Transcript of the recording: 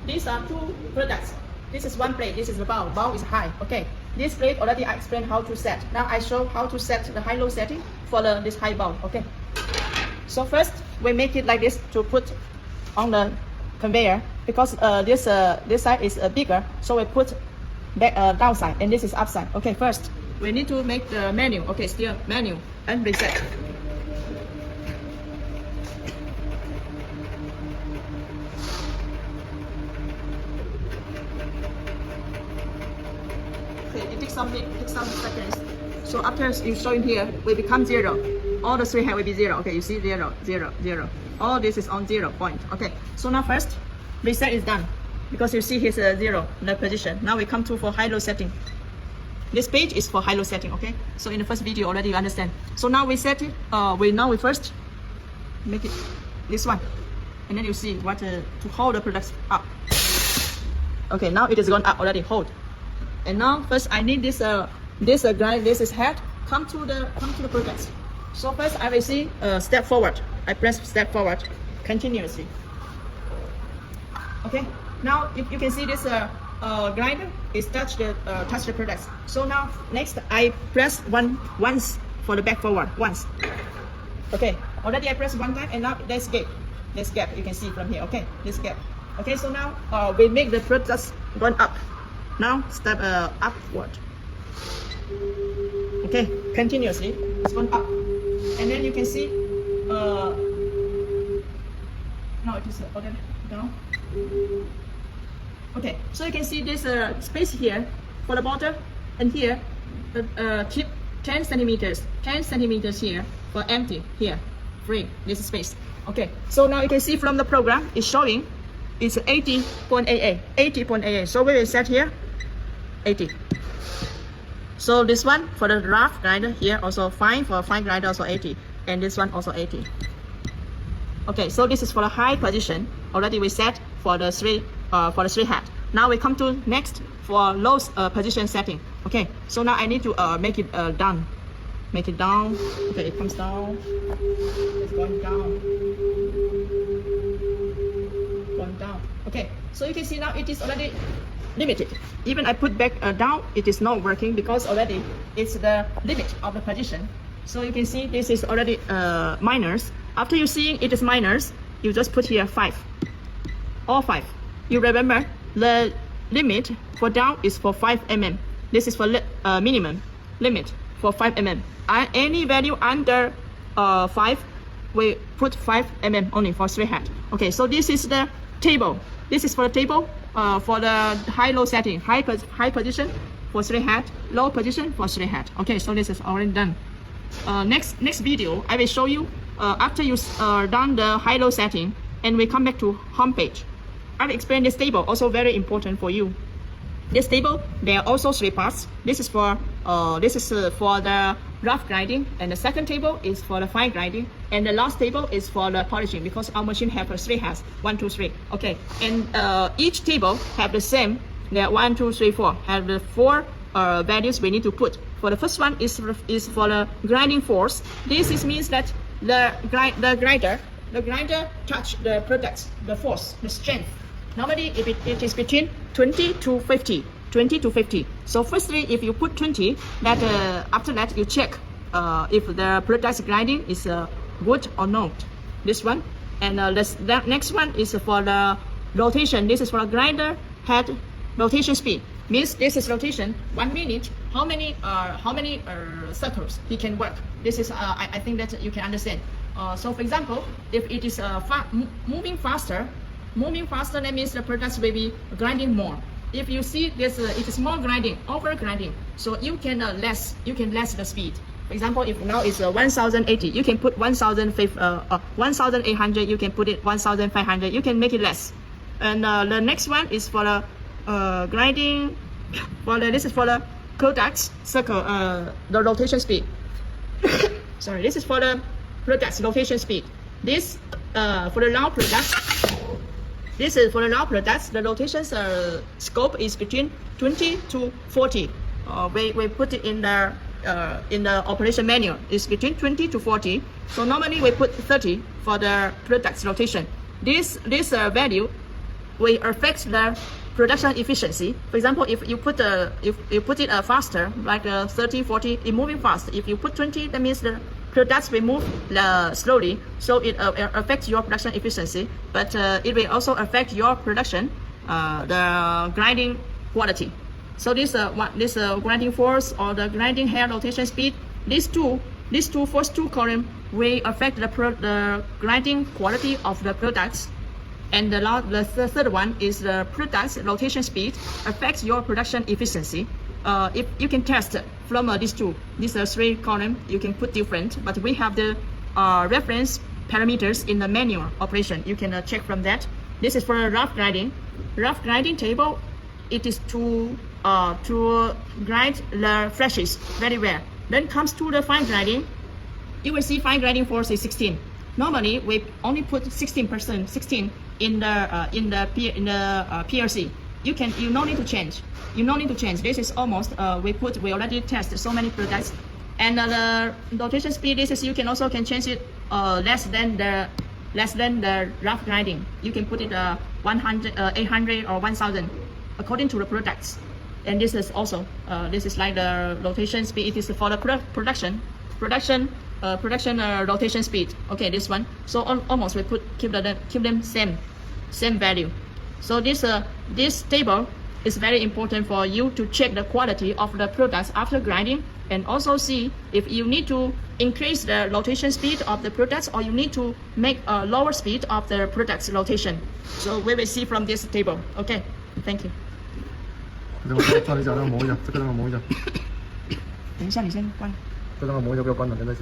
these are two products. This is one plate, this is the bowl. Bowl is high. Okay. This plate already I explained how to set. Now I show how to set the high-low setting for this high bowl. Okay. So first we make it like this to put on the conveyor because this side is bigger, so we put back downside and this is upside. Okay. First we need to make the menu. Okay. Still menu and reset. It takes some seconds. So after you show in here, will become 0. All the three head will be 0. Okay, you see 0, 0, 0. All this is on 0 point. Okay, so now first reset is done because you see here's 0 the position. Now we come to for high-low setting. This page is for high-low setting. Okay, so in the first video already you understand. So now we set it. We first make it this one, and then you see what to hold the products up. Okay, now it is gone up already. Hold. And now first I need this grind, this is head, come to the products. So first I will see step forward. I press step forward continuously. Okay. Now you can see this grinder is touch the products. So now next I press once for the back forward once. Okay. Already I press one time and now there's gap. This gap you can see from here. Okay. This gap. Okay. So now we make the products going up. Now step upward. Okay, continuously it's going up, and then you can see. No, it is already down. Okay, so you can see this space here for the bottom, and here keep 10 centimeters. 10 centimeters here for empty here, free. This is space. Okay, so now you can see from the program it's showing. It's 80.88, 80.88. So we will set here 80. So this one for the rough grinder here also fine, for fine grinder also 80, and this one also 80. Okay, so this is for the high position. Already we set for the three head. Now we come to next for low position setting. Okay, so now I need to make it down. Make it down. Okay, it comes down. It's going down. Down. Okay, so you can see now it is already limited. Even I put back down, it is not working because already it's the limit of the position. So you can see this is already minus. After you seeing it is minus, you just put here 5. All 5. You remember the limit for down is for 5 mm. This is for minimum limit for 5 mm. Any value under 5, we put 5 mm only for 3 head. Okay, so this is the table. This is for the table for the high-low setting. High position for 3 head, low position for 3 head. Okay, so this is already done. Next video, I will show you after you done the high-low setting, and we come back to home page. I will explain this table, also very important for you. This table, there are also 3 parts. This is for the rough grinding, and the second table is for the fine grinding, and the last table is for the polishing because our machine have 3 heads, 1, 2, 3. Okay, and each table have the same. There are 1, 2, 3, 4. Have the 4 values we need to put. For the first one is for the grinding force. This means that the grinder touch the products, the force, the strength. Normally, if it is between 20 to 50. 20 to 50. So firstly, if you put 20, that after that you check if the product grinding is good or not. This one, and the next one is for the rotation. This is for a grinder head rotation speed. Means this is rotation 1 minute. How many circles he can work? This is I think that you can understand. So for example, if it is moving faster, that means the products will be grinding more. If you see this, it is more grinding, over grinding, so you can less the speed. For example, if now it's 1080, you can put 1800. You can put it 1500. You can make it less. And the next one is for the grinding. This is for the products circle, the rotation speed. Sorry, this is for the products rotation speed. This for the long products. This is for the long products. The rotation scope is between 20 to 40. We put it in the operation manual. It's between 20 to 40. So normally we put 30 for the products rotation. This value will affect the production efficiency. For example, if you put it faster, like 30, 40, it moving fast. If you put 20, that means the products will move slowly, so it affects your production efficiency. But it will also affect your production, the grinding quality. So this grinding force or the grinding head rotation speed, these first two columns will affect the grinding quality of the products. And the third one is the product's rotation speed affects your production efficiency. If you can test from these three columns, you can put different, but we have the reference parameters in the manual operation. You can check from that. This is for rough grinding. Rough grinding table, it is to grind the flashes very well. Then comes to the fine grinding. You will see fine grinding force is 16. Normally we only put 16% in the PLC. You no need to change. You no need to change. This is almost we already test so many products, and the rotation speed. This is you can change it less than the rough grinding. You can put it 100, 800 or 1000 according to the products. And this is also this is like the rotation speed. It is for the production rotation speed. Okay, this one. So almost we keep them same value. So this table is very important for you to check the quality of the products after grinding, and also see if you need to increase the rotation speed of the products or you need to make a lower speed of the products rotation. So we will see from this table. Okay, thank you. 叫你讲那个磨一下，这个让它磨一下。等一下，你先关。这让它磨一下，不要关了，现在是。